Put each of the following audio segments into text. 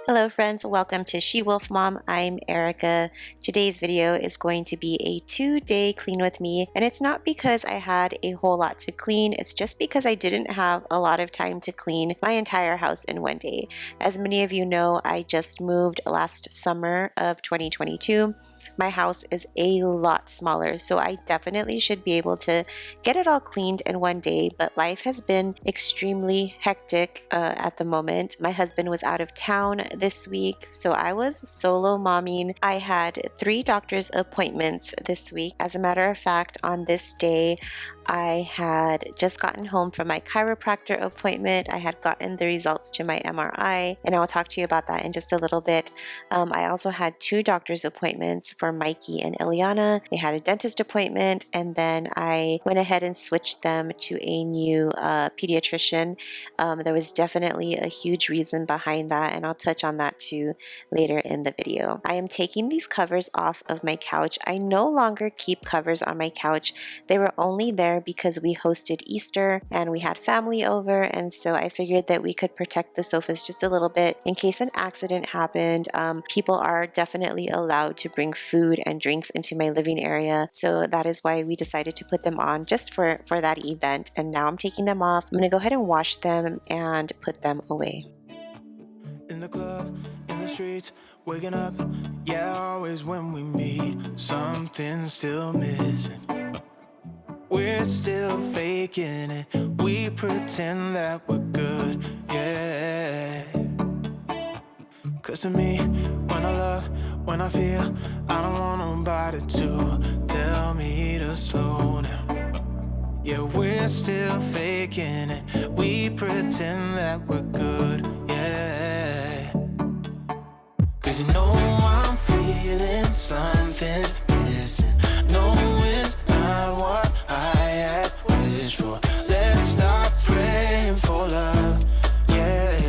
Hello friends, welcome to SheWolfMom. I'm Erica. Today's video is going to be a 2-day clean with me, and it's not because I had a whole lot to clean, it's just because I didn't have a lot of time to clean my entire house in one day. As many of you know, I just moved last summer of 2022. My house is a lot smaller, so I definitely should be able to get it all cleaned in one day, but life has been extremely hectic at the moment. My husband was out of town this week, so I was solo momming. I had 3 doctor's appointments this week. As a matter of fact, on this day, I had just gotten home from my chiropractor appointment. I had gotten the results to my MRI, and I'll talk to you about that in just a little bit. I also had 2 doctor's appointments for Mikey and Ileana. They had a dentist appointment, and then I went ahead and switched them to a new pediatrician. There was definitely a huge reason behind that, and I'll touch on that too later in the video. I am taking these covers off of my couch. I no longer keep covers on my couch. They were only there because we hosted Easter and we had family over, and so I figured that we could protect the sofas just a little bit in case an accident happened. People are definitely allowed to bring food and drinks into my living area, so that is why we decided to put them on just for that event. And now I'm taking them off. I'm gonna go ahead and wash them and put them away. In the club, in the streets, waking up, yeah, always when we meet, something's still missing. We're still faking it, we pretend that we're good, yeah. Cause to me, when I love, when I feel, I don't want nobody to tell me to slow down. Yeah, we're still faking it, we pretend that we're good, yeah. Cause you know I'm feeling something's missing. No, it's not what I had wished for. Let's stop praying for love, yeah.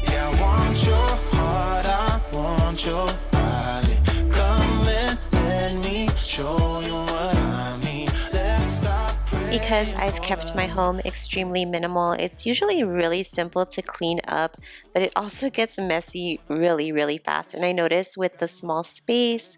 Yeah, I want your heart, I want your body. Come and let me show you what I mean. Let's stop praying. Because I've kept my home extremely minimal, it's usually really simple to clean up, but it also gets messy really fast. And I notice with the small space,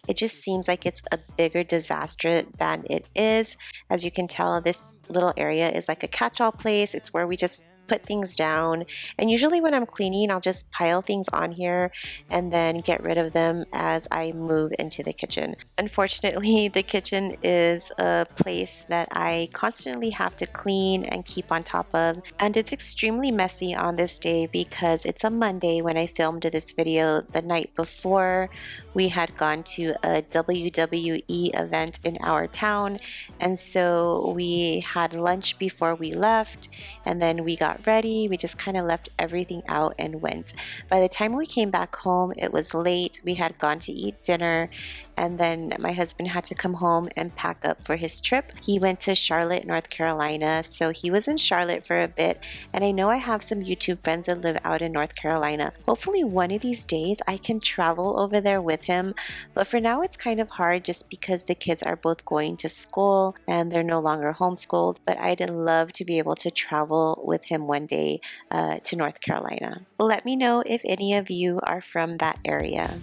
it just seems like it's a bigger disaster than it is. As you can tell, this little area is like a catch-all place. It's where we just put things down, and usually when I'm cleaning, I'll just pile things on here and then get rid of them as I move into the kitchen. Unfortunately, the kitchen is a place that I constantly have to clean and keep on top of, and it's extremely messy on this day because it's a Monday when I filmed this video. The night before, we had gone to a WWE event in our town, and so we had lunch before we left, and then we got ready. We just kind of left everything out and went. By the time we came back home, it was late. We had gone to eat dinner, and then my husband had to come home and pack up for his trip. He went to Charlotte, North Carolina, so he was in Charlotte for a bit, and I know I have some YouTube friends that live out in North Carolina. Hopefully one of these days I can travel over there with him, but for now it's kind of hard just because the kids are both going to school and they're no longer homeschooled, but I'd love to be able to travel with him one day to North Carolina. Let me know if any of you are from that area.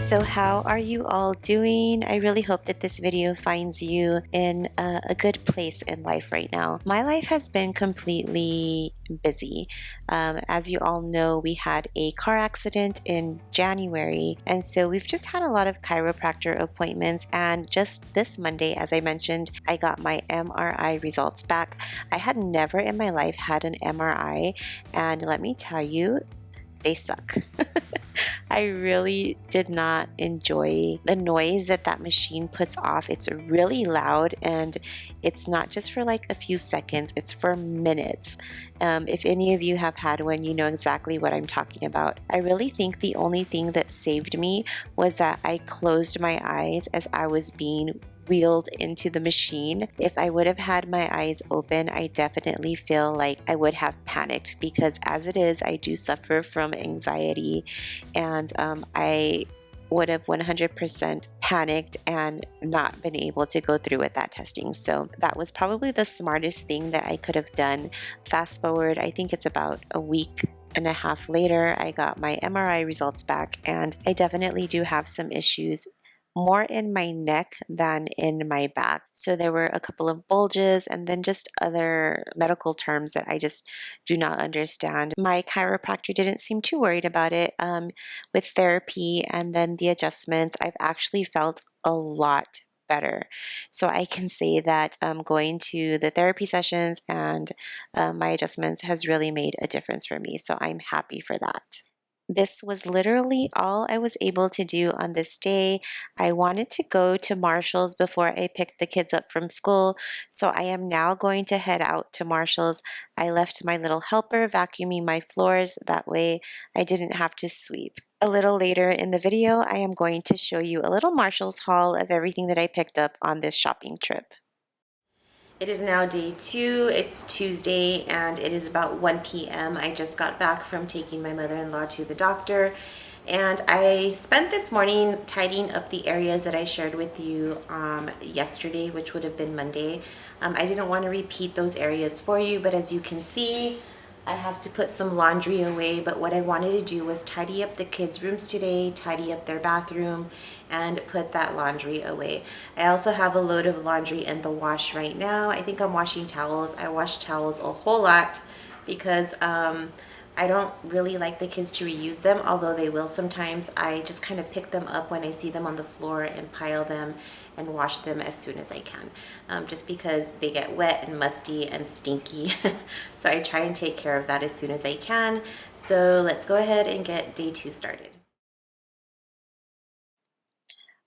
So how are you all doing? I really hope that this video finds you in a good place in life right now. My life has been completely busy. As you all know, we had a car accident in January, and so we've just had a lot of chiropractor appointments, and just this Monday, as I mentioned, I got my MRI results back. I had never in my life had an MRI, and let me tell you, they suck. I really did not enjoy the noise that that machine puts off. It's really loud, and it's not just for like a few seconds, it's for minutes. If any of you have had one, you know exactly what I'm talking about. I really think the only thing that saved me was that I closed my eyes as I was being wheeled into the machine. If I would have had my eyes open, I definitely feel like I would have panicked, because as it is, I do suffer from anxiety, and I would have 100% panicked and not been able to go through with that testing. So that was probably the smartest thing that I could have done. Fast forward, I think it's about a week and a half later, I got my MRI results back, and I definitely do have some issues more in my neck than in my back. So there were a couple of bulges and then just other medical terms that I just do not understand. My chiropractor didn't seem too worried about it. With therapy and then the adjustments, I've actually felt a lot better. So I can say that going to the therapy sessions and my adjustments has really made a difference for me. So I'm happy for that. This was literally all I was able to do on this day. I wanted to go to Marshall's before I picked the kids up from school, so I am now going to head out to Marshall's. I left my little helper vacuuming my floors, that way I didn't have to sweep. A little later in the video, I am going to show you a little Marshall's haul of everything that I picked up on this shopping trip. It is now day 2, it's Tuesday, and it is about 1 p.m. I just got back from taking my mother-in-law to the doctor, and I spent this morning tidying up the areas that I shared with you yesterday, which would have been Monday. I didn't want to repeat those areas for you, but as you can see, I have to put some laundry away, but what I wanted to do was tidy up the kids' rooms today, tidy up their bathroom, and put that laundry away. I also have a load of laundry in the wash right now. I think I'm washing towels. I wash towels a whole lot because I don't really like the kids to reuse them, although they will sometimes. I just kind of pick them up when I see them on the floor and pile them and wash them as soon as I can, just because they get wet and musty and stinky. So I try and take care of that as soon as I can. So let's go ahead and get day 2 started.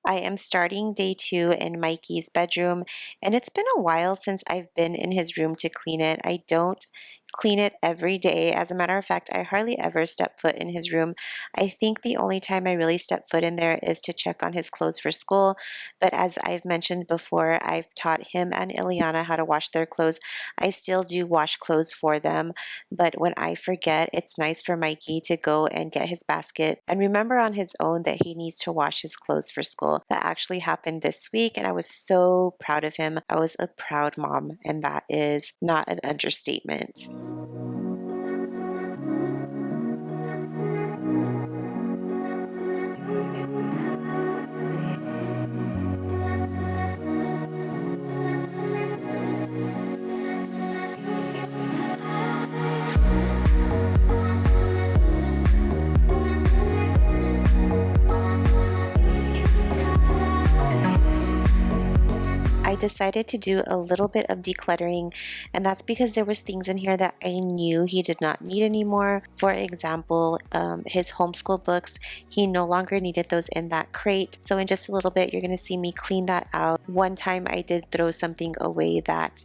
I am starting day 2 in Mikey's bedroom, and it's been a while since I've been in his room to clean it. I don't clean it every day. As a matter of fact, I hardly ever step foot in his room. I think the only time I really step foot in there is to check on his clothes for school. But as I've mentioned before, I've taught him and Ileana how to wash their clothes. I still do wash clothes for them, but when I forget, it's nice for Mikey to go and get his basket and remember on his own that he needs to wash his clothes for school. That actually happened this week, and I was so proud of him. I was a proud mom, and that is not an understatement. I decided to do a little bit of decluttering, and that's because there was things in here that I knew he did not need anymore. For example, his homeschool books, he no longer needed those in that crate. So in just a little bit, you're going to see me clean that out. One time I did throw something away that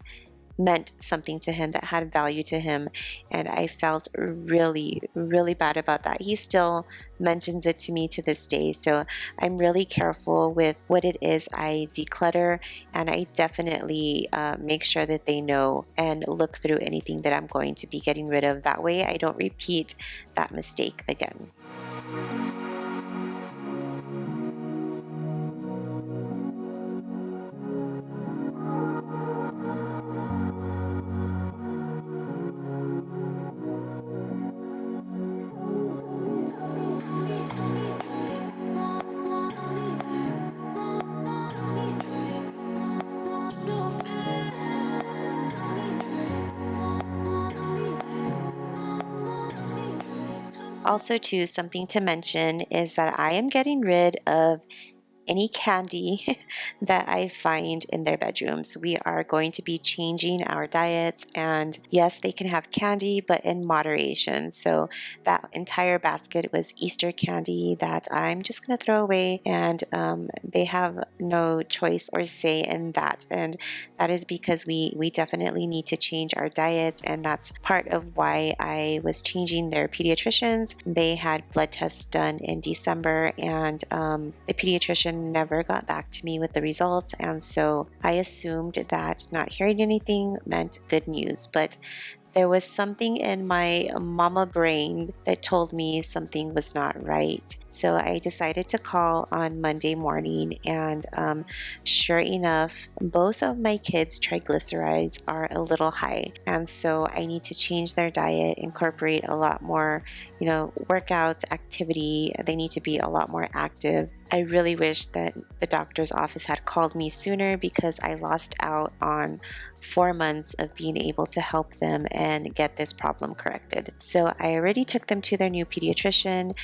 meant something to him, that had value to him, and I felt really, really bad about that. He still mentions it to me to this day, so I'm really careful with what it is I declutter, and I definitely make sure that they know and look through anything that I'm going to be getting rid of. That way I don't repeat that mistake again. Also, too, something to mention is that I am getting rid of any candy that I find in their bedrooms. We are going to be changing our diets, and yes, they can have candy, but in moderation. So that entire basket was Easter candy that I'm just going to throw away, and they have no choice or say in that. And that is because we definitely need to change our diets, and that's part of why I was changing their pediatricians. They had blood tests done in December, and the pediatrician never got back to me with the results, and so I assumed that not hearing anything meant good news. But there was something in my mama brain that told me something was not right. So I decided to call on Monday morning, and sure enough, both of my kids' triglycerides are a little high. And so I need to change their diet, incorporate a lot more, workouts, activity. They need to be a lot more active. I really wish that the doctor's office had called me sooner, because I lost out on 4 months of being able to help them and get this problem corrected. So I already took them to their new pediatrician.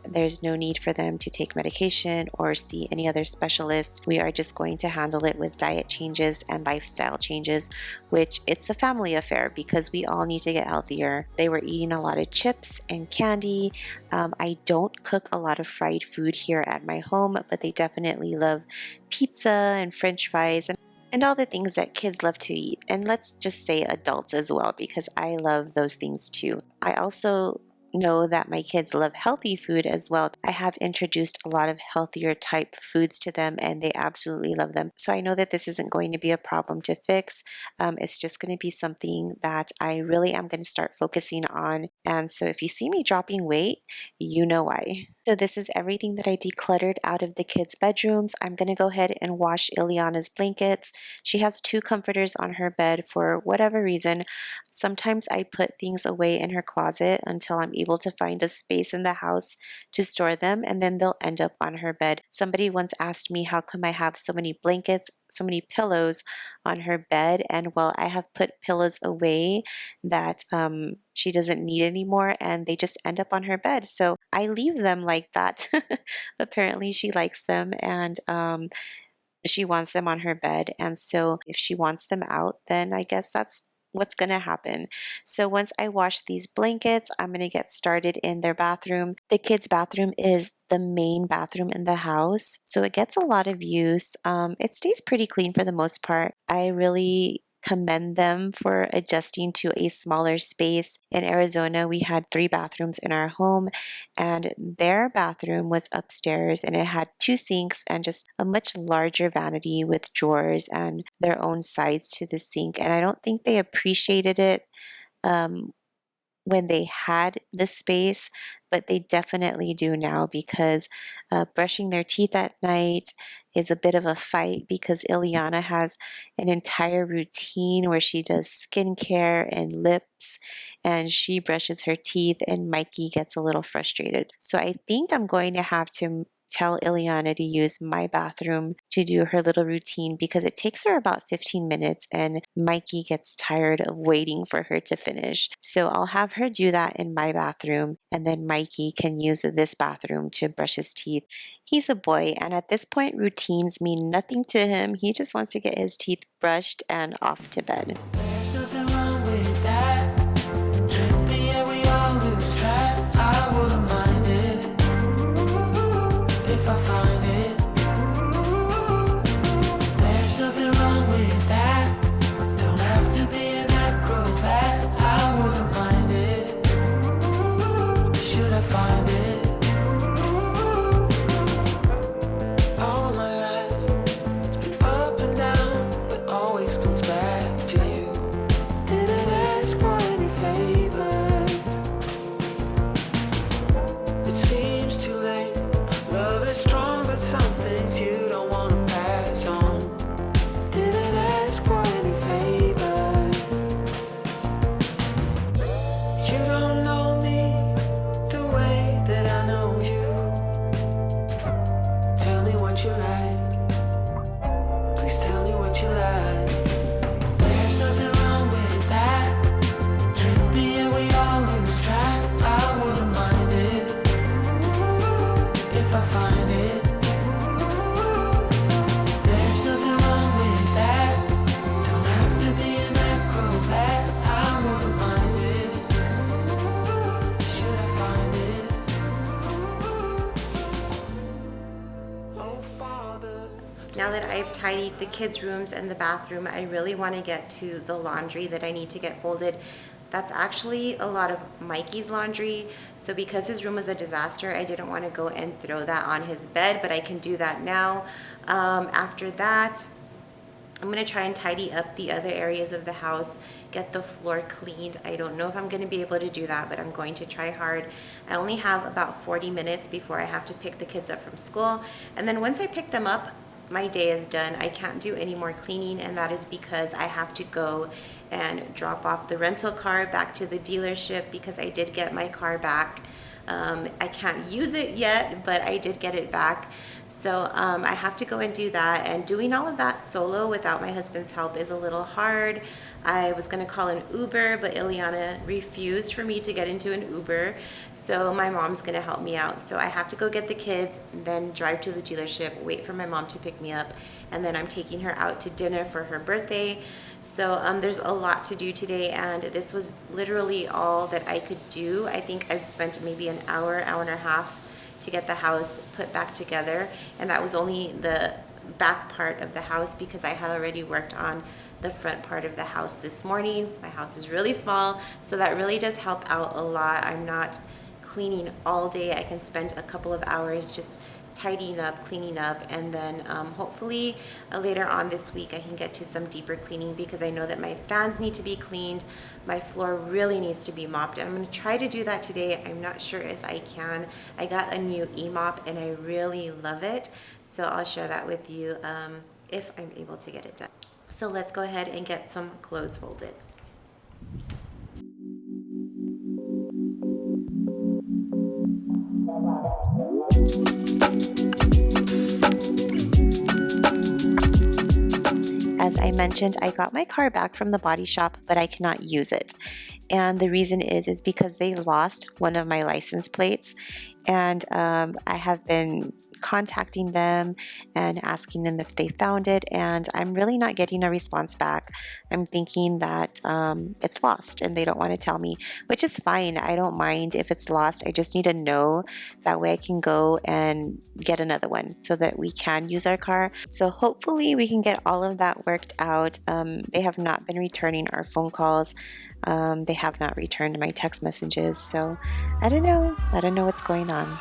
There's no need for them to take medication or see any other specialists. We are just going to handle it with diet changes and lifestyle changes, which it's a family affair because we all need to get healthier. They were eating a lot of chips and candy. I don't cook a lot of fried food here at my home, but they definitely love pizza and French fries and all the things that kids love to eat. And let's just say adults as well, because I love those things too. I also know that my kids love healthy food as well. I have introduced a lot of healthier type foods to them, and they absolutely love them. So I know that this isn't going to be a problem to fix. It's just going to be something that I really am going to start focusing on. And so if you see me dropping weight, you know why. So this is everything that I decluttered out of the kids' bedrooms. I'm going to go ahead and wash Ileana's blankets. She has 2 comforters on her bed for whatever reason. Sometimes I put things away in her closet until I'm able to find a space in the house to store them, and then they'll end up on her bed. Somebody once asked me how come I have so many blankets, so many pillows on her bed, and well, I have put pillows away that she doesn't need anymore, and they just end up on her bed. So I leave them like that. Apparently she likes them, and she wants them on her bed, and so if she wants them out, then I guess that's what's going to happen. So once I wash these blankets, I'm going to get started in their bathroom. The kids' bathroom is the main bathroom in the house, so it gets a lot of use. It stays pretty clean for the most part. I really commend them for adjusting to a smaller space. In Arizona, we had 3 bathrooms in our home, and their bathroom was upstairs, and it had 2 sinks and just a much larger vanity with drawers and their own sides to the sink. And I don't think they appreciated it when they had the space, but they definitely do now, because brushing their teeth at night is a bit of a fight, because Ileana has an entire routine where she does skincare and lips, and she brushes her teeth, and Mikey gets a little frustrated. So I think I'm going to have to tell Ileana to use my bathroom to do her little routine, because it takes her about 15 minutes and Mikey gets tired of waiting for her to finish. So I'll have her do that in my bathroom, and then Mikey can use this bathroom to brush his teeth. He's a boy, and at this point routines mean nothing to him. He just wants to get his teeth brushed and off to bed. There's nothing wrong with that. Tripping, yeah, we all lose track. I wouldn't mind it if I find it. There's nothing wrong with that. Don't have to be an acrobat. I wouldn't mind it. Should I find it? All my life, up and down, but always comes back to you. Didn't ask for any favors. It seems too late. Love is strong, but some things you don't want to pass on. Didn't ask for any favors. You don't know me the way that I know you. Tell me what you like. Please tell me what you like. There's nothing wrong with that. Tripping, yeah, we all lose track. I wouldn't mind find it. There's nothing wrong with that. Don't have to be an acrobat. I wouldn't mind it. Should I find it? Oh, Father. Now that I've tidied the kids' rooms and the bathroom, I really want to get to the laundry that I need to get folded. That's actually a lot of Mikey's laundry. So because his room was a disaster, I didn't want to go and throw that on his bed, but I can do that now. After that, I'm going to try and tidy up the other areas of the house, get the floor cleaned. I don't know if I'm going to be able to do that, but I'm going to try hard. I only have about 40 minutes before I have to pick the kids up from school. And then once I pick them up, my day is done. I can't do any more cleaning, and that is because I have to go and drop off the rental car back to the dealership because I did get my car back. I can't use it yet, but I did get it back. So I have to go and do that. And doing all of that solo without my husband's help is a little hard. I was going to call an Uber, but Ileana refused for me to get into an Uber. So my mom's going to help me out. So I have to go get the kids, then drive to the dealership, wait for my mom to pick me up, and then I'm taking her out to dinner for her birthday. So there's a lot to do today, and this was literally all that I could do. I think I've spent maybe an hour, hour and a half to get the house put back together, and that was only the back part of the house because I had already worked on the front part of the house this morning. My house is really small, so that really does help out a lot. I'm not cleaning all day. I can spend a couple of hours just tidying up, cleaning up, and then hopefully later on this week I can get to some deeper cleaning because I know that my fans need to be cleaned. My floor really needs to be mopped, and I'm going to try to do that today. I'm not sure if I can. I got a new e-mop and I really love it, so I'll share that with you if I'm able to get it done. So let's go ahead and get some clothes folded. As I mentioned, I got my car back from the body shop, but I cannot use it. And the reason is because they lost one of my license plates, and I have been contacting them and asking them if they found it, and I'm really not getting a response back. I'm thinking that it's lost and they don't want to tell me, which is fine. I don't mind if it's lost. I just need to know. That way I can go and get another one so that we can use our car. So hopefully we can get all of that worked out. They have not been returning our phone calls. They have not returned my text messages. So I don't know what's going on.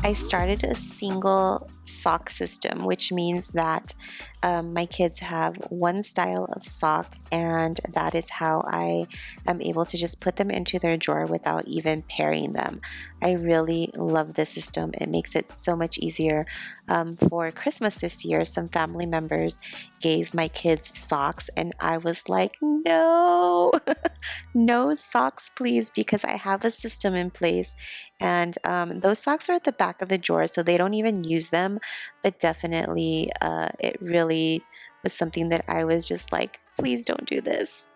I started a single sock system, which means that my kids have one style of sock, and that is how I am able to just put them into their drawer without even pairing them. I really love this system. It makes it so much easier. For Christmas this year, some family members gave my kids socks, and I was like, no, no socks, please, because I have a system in place. And those socks are at the back of the drawer, so they don't even use them. But definitely, it really was something that I was just like, please don't do this.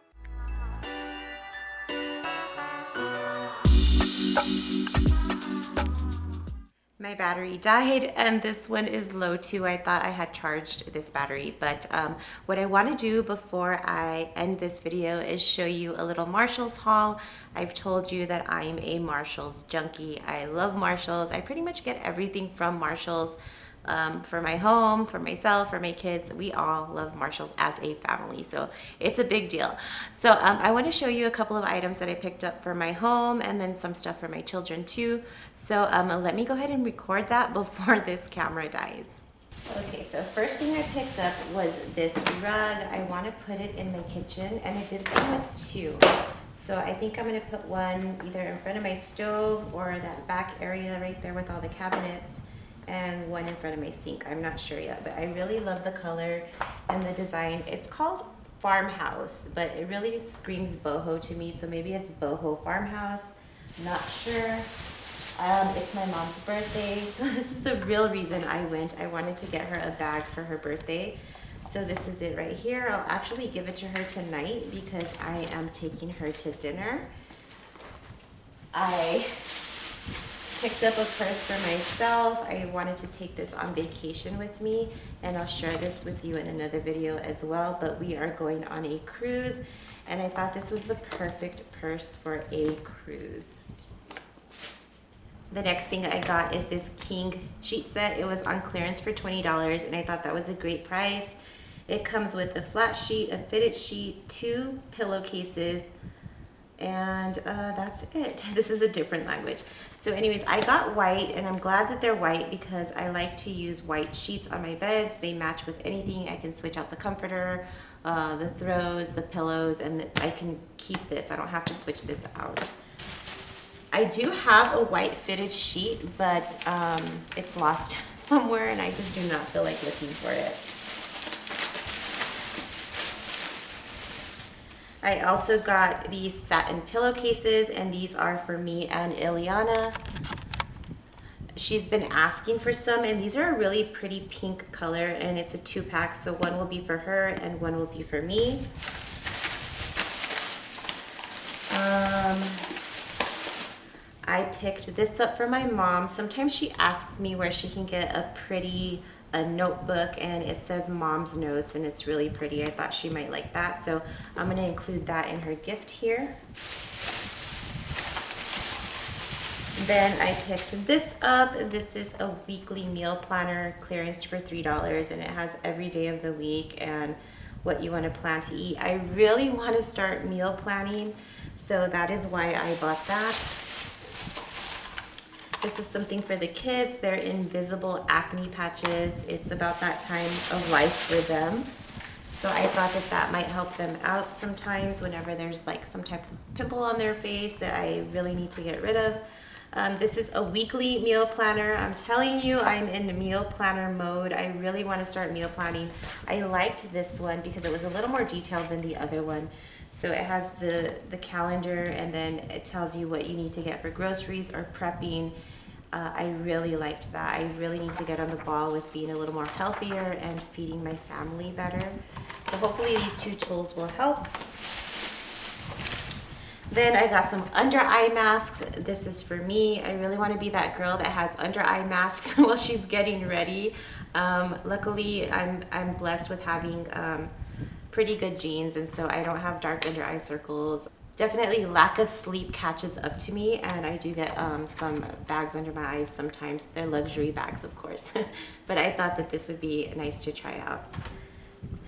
My battery died, and this one is low too. I thought I had charged this battery, but what I want to do before I end this video is show you a little Marshalls haul. I've told you that I'm a Marshalls junkie. I love Marshalls. I pretty much get everything from Marshalls. For my home, for myself, for my kids. We all love Marshalls as a family, so it's a big deal. So I want to show you a couple of items that I picked up for my home, and then some stuff for my children too. So let me go ahead and record that before this camera dies. Okay, so first thing I picked up was this rug. I want to put it in my kitchen, and it did come with two. So I think I'm going to put one either in front of my stove or that back area right there with all the cabinets. and one in front of my sink. I'm not sure yet, but I really love the color and the design. It's called Farmhouse, but it really screams boho to me, so maybe it's boho farmhouse. Not sure. It's my mom's birthday, so this is the real reason I went. I wanted to get her a bag for her birthday. So this is it right here. I'll actually give it to her tonight because I am taking her to dinner. I picked up a purse for myself. I wanted to take this on vacation with me, and I'll share this with you in another video as well, but we are going on a cruise, and I thought this was the perfect purse for a cruise. The next thing I got is this king sheet set. It was on clearance for $20, and I thought that was a great price. It comes with a flat sheet, a fitted sheet, 2 pillowcases, and that's it. This is a different language. So anyways, I got white, and I'm glad that they're white because I like to use white sheets on my beds. They match with anything. I can switch out the comforter, the throws, the pillows, and I can keep this. I don't have to switch this out. I do have a white fitted sheet, but it's lost somewhere, and I just do not feel like looking for it. I also got these satin pillowcases, and these are for me and Ileana. She's been asking for some, and these are a really pretty pink color, and it's a 2-pack, so one will be for her and one will be for me. I picked this up for my mom. Sometimes she asks me where she can get a pretty notebook, and it says Mom's Notes, and it's really pretty. I thought she might like that, so I'm going to include that in her gift here. Then I picked this up. This is a weekly meal planner, clearance for $3, and it has every day of the week and what you want to plan to eat. I really want to start meal planning, so that is why I bought that. This is something for the kids. They're invisible acne patches. It's about that time of life for them. So I thought that that might help them out sometimes whenever there's like some type of pimple on their face that I really need to get rid of. This is a weekly meal planner. I'm telling you, I'm in meal planner mode. I really want to start meal planning. I liked this one because it was a little more detailed than the other one. So it has the calendar, and then it tells you what you need to get for groceries or prepping. I really liked that. I really need to get on the ball with being a little more healthier and feeding my family better. So hopefully these 2 tools will help. Then I got some under eye masks. This is for me. I really want to be that girl that has under eye masks while she's getting ready. Luckily, I'm blessed with having pretty good genes, and so I don't have dark under eye circles. Definitely lack of sleep catches up to me, and I do get some bags under my eyes sometimes. They're luxury bags, of course, but I thought that this would be nice to try out.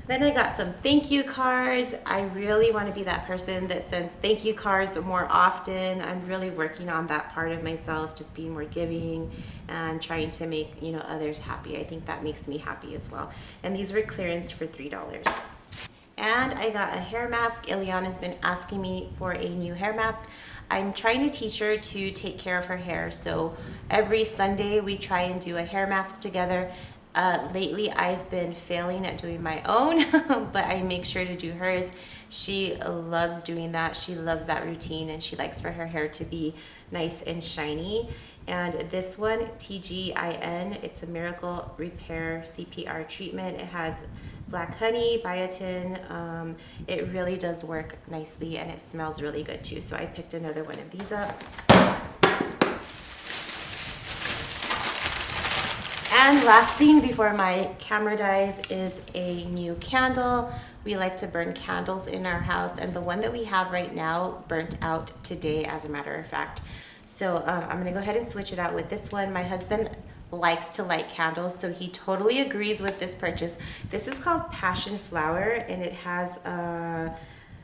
Then I got some thank you cards. I really want to be that person that sends thank you cards more often. I'm really working on that part of myself, just being more giving and trying to make, others happy. I think that makes me happy as well. And these were clearanced for $3. And I got a hair mask. Ileana's been asking me for a new hair mask. I'm trying to teach her to take care of her hair. So every Sunday we try and do a hair mask together. Lately I've been failing at doing my own, but I make sure to do hers. She loves doing that. She loves that routine, and she likes for her hair to be nice and shiny. And this one, TGIN, it's a Miracle Repair CPR treatment. It has black honey, biotin. It really does work nicely, and it smells really good too. So I picked another one of these up. And last thing before my camera dies is a new candle. We like to burn candles in our house, and the one that we have right now burnt out today, as a matter of fact. So I'm gonna go ahead and switch it out with this one. My husband likes to light candles, so he totally agrees with this purchase. This is called Passion Flower, and it has,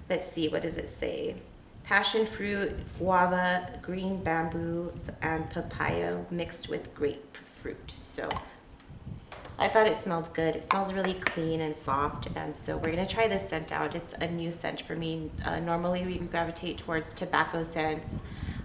let's see, what does it say? Passion fruit, guava, green bamboo, and papaya mixed with grapefruit. So I thought it smelled good. It smells really clean and soft, and so we're gonna try this scent out. It's a new scent for me. Normally we gravitate towards tobacco scents,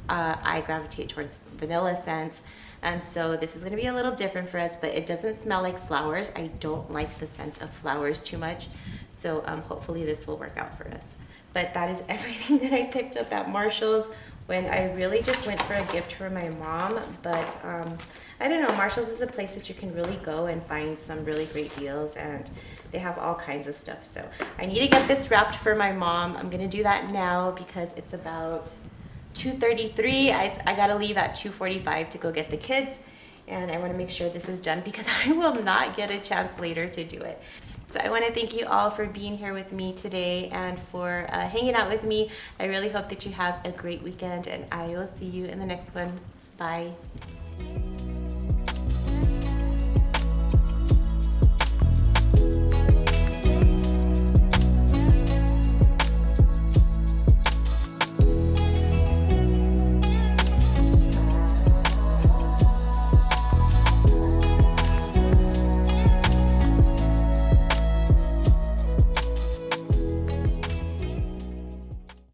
I gravitate towards vanilla scents. And so this is gonna be a little different for us, but it doesn't smell like flowers. I don't like the scent of flowers too much. So hopefully this will work out for us. But that is everything that I picked up at Marshall's when I really just went for a gift for my mom. But I don't know, Marshall's is a place that you can really go and find some really great deals, and they have all kinds of stuff. So I need to get this wrapped for my mom. I'm gonna do that now because it's about 2:33. I gotta leave at 2:45 to go get the kids, and I want to make sure this is done because I will not get a chance later to do it. So I want to thank you all for being here with me today and for hanging out with me. I really hope that you have a great weekend, and I will see you in the next one. Bye.